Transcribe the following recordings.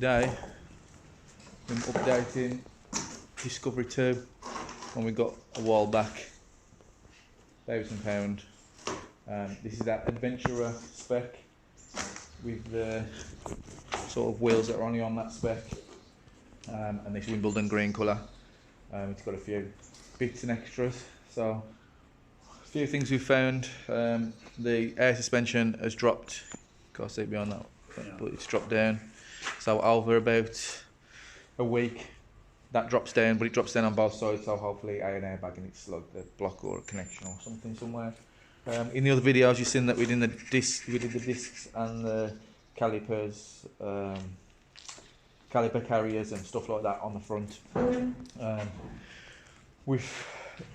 today I'm updating Discovery 2 one we got a while back, £1,000. This is that adventurer spec with the sort of wheels that are only on that spec, and this Wimbledon green colour. It's got a few bits and extras. So a few things we've found. The air suspension has dropped. Can't see it beyond that, but it's dropped down. So over about a week that drops down, but it drops down on both sides, so hopefully an airbag and it's like the block or a connection or something somewhere. In the other videos you've seen that we did the discs and the calipers, caliper carriers and stuff like that on the front. We've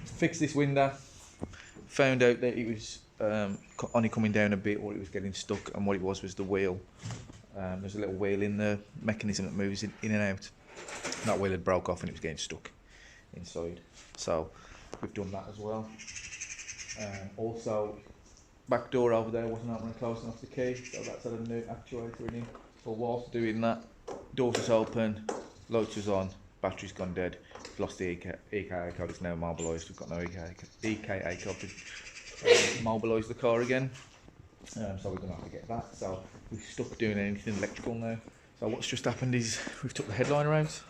fixed this window, found out that it was only coming down a bit, or it was getting stuck, and what it was the wheel. There's a little wheel in the mechanism that moves in and out. That wheel had broke off and it was getting stuck inside, so we've done that as well. Also, back door over there wasn't opening close enough to key, so that's had a new actuator in it. But whilst doing that, doors was open, lights was on, battery's gone dead. We've lost the EKA code, it's now mobilised. We've got no EKA code to mobilise the car again. So we're going to have to get that. So we're stuck doing anything electrical now. So what's just happened is we've took the headliner out.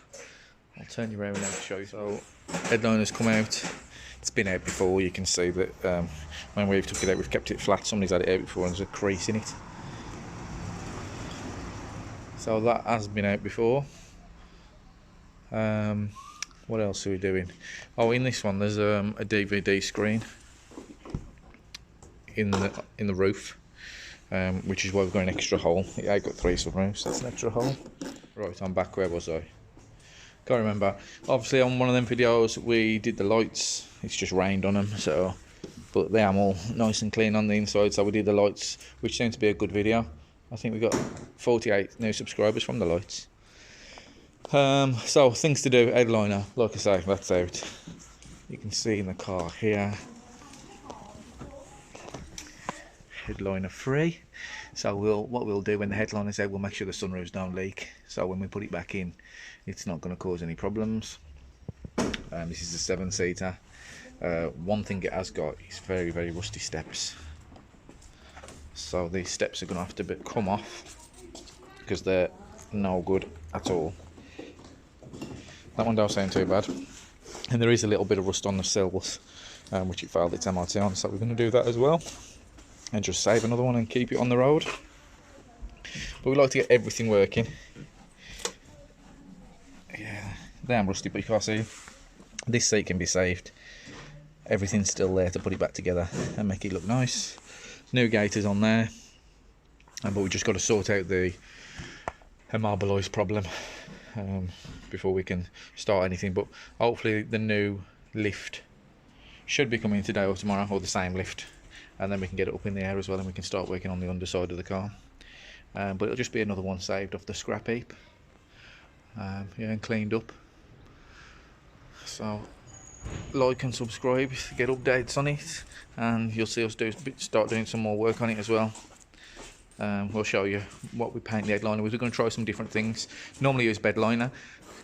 I'll turn you around now to show you. So headliner's come out. It's been out before. You can see that when we've took it out, we've kept it flat. Somebody's had it out before and there's a crease in it. So that has been out before. What else are we doing? Oh, in this one there's a DVD screen in the roof. Which is why we've got an extra hole. Yeah, I've got 3 sunroofs, that's an extra hole. Right, I'm back. Where was I? Can't remember. Obviously on one of them videos we did the lights. It's just rained on them, so, but they are all nice and clean on the inside, so we did the lights, which seemed to be a good video. I think we got 48 new subscribers from the lights. So things to do. Headliner, like I say, that's out. You can see in the car here, headliner free. So what we'll do when the headliner's out, we'll make sure the sunroofs don't leak, so when we put it back in it's not going to cause any problems. This is a 7-seater. One thing it has got is very rusty steps, so these steps are going to have to come off because they're no good at all. That one don't sound too bad, and there is a little bit of rust on the sills, which it failed its MOT on, so we're going to do that as well and just save another one and keep it on the road. But we like to get everything working. Yeah, damn rusty, but you can't see. This seat can be saved. Everything's still there to put it back together and make it look nice. New gaiters on there, but we just got to sort out the immobilised problem before we can start anything. But hopefully the new lift should be coming today or tomorrow, or the same lift, and then we can get it up in the air as well, and we can start working on the underside of the car. But it'll just be another one saved off the scrap heap, yeah, and cleaned up. So like and subscribe to get updates on it, and you'll see us start doing some more work on it as well. We'll show you what we paint the headliner with. We're going to try some different things. Normally use bed liner.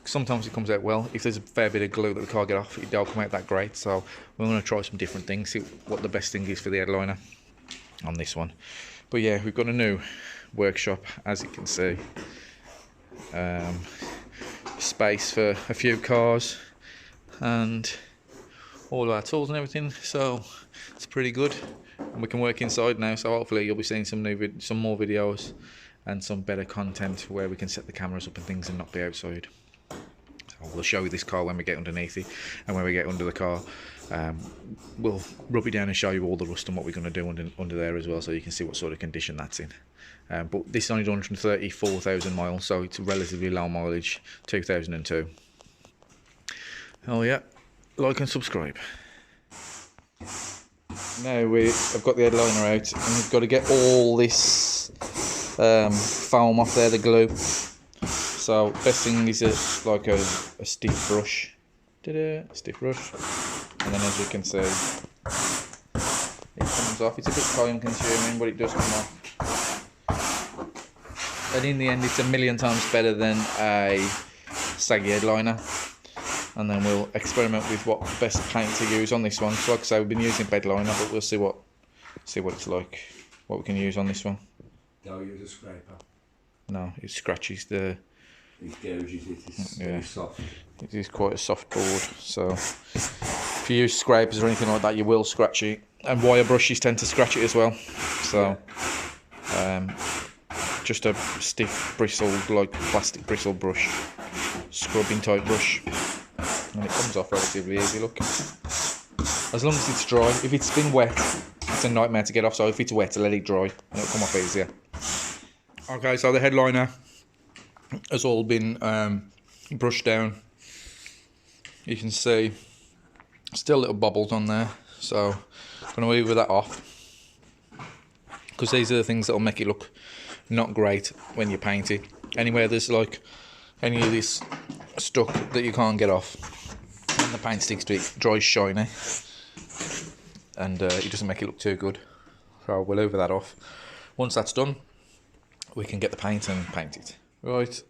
Sometimes it comes out well. If there's a fair bit of glue that we can't get off, it don't come out that great. So we're going to try some different things, see what the best thing is for the headliner on this one. But yeah, we've got a new workshop, as you can see. Space for a few cars and all our tools and everything, so it's pretty good. And we can work inside now, so hopefully you'll be seeing some more videos and some better content where we can set the cameras up and things and not be outside. We'll show you this car when we get underneath it, and when we get under the car we'll rub it down and show you all the rust and what we're going to do under there as well, so you can see what sort of condition that's in. But this is only 134,000 miles, so it's relatively low mileage, 2002. Oh yeah, like and subscribe. Now I've got the headliner out, and we've got to get all this foam off there, the glue. So best thing is like a stiff brush. Stiff brush, and then as you can see, it comes off. It's a bit time consuming, but it does come off. and in the end it's a million times better than a saggy headliner. And then we'll experiment with what best paint to use on this one. So like I say, we've been using bedliner, but we'll see what it's like, what we can use on this one. Don't use a scraper. No, it scratches the... It gouges it, it's very soft. It is quite a soft board, so if you use scrapers or anything like that, you will scratch it. And wire brushes tend to scratch it as well. So just a stiff bristled, like plastic bristle brush, scrubbing type brush, and it comes off relatively easy, look. As long as it's dry. If it's been wet, it's a nightmare to get off, so if it's wet, let it dry and it'll come off easier. Okay, so the headliner has all been brushed down. You can see still little bubbles on there, so I'm going to leave that off, because these are the things that will make it look not great when you paint it. Anywhere there's like any of this stuck that you can't get off, and the paint sticks to it, dries shiny, and it doesn't make it look too good. So we'll leave that off. Once that's done, we can get the paint and paint it. Right,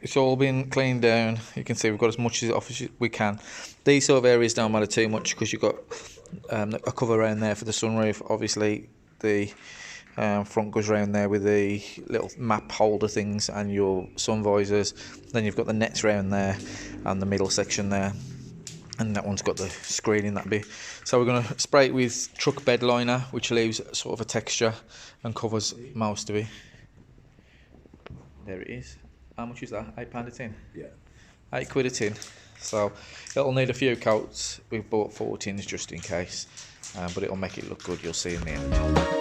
it's all been cleaned down. You can see we've got as much as off as we can. These sort of areas don't matter too much because you've got a cover around there for the sunroof. Obviously the front goes around there with the little map holder things and your sun visors. Then you've got the nets around there and the middle section there, and that one's got the screen in that bit. So we're going to spray it with truck bed liner, which leaves sort of a texture and covers most of it. There it is. How much is that? £8 a tin? Yeah. £8 a tin. So it'll need a few coats. We've bought 4 tins just in case, but it'll make it look good, you'll see in the end.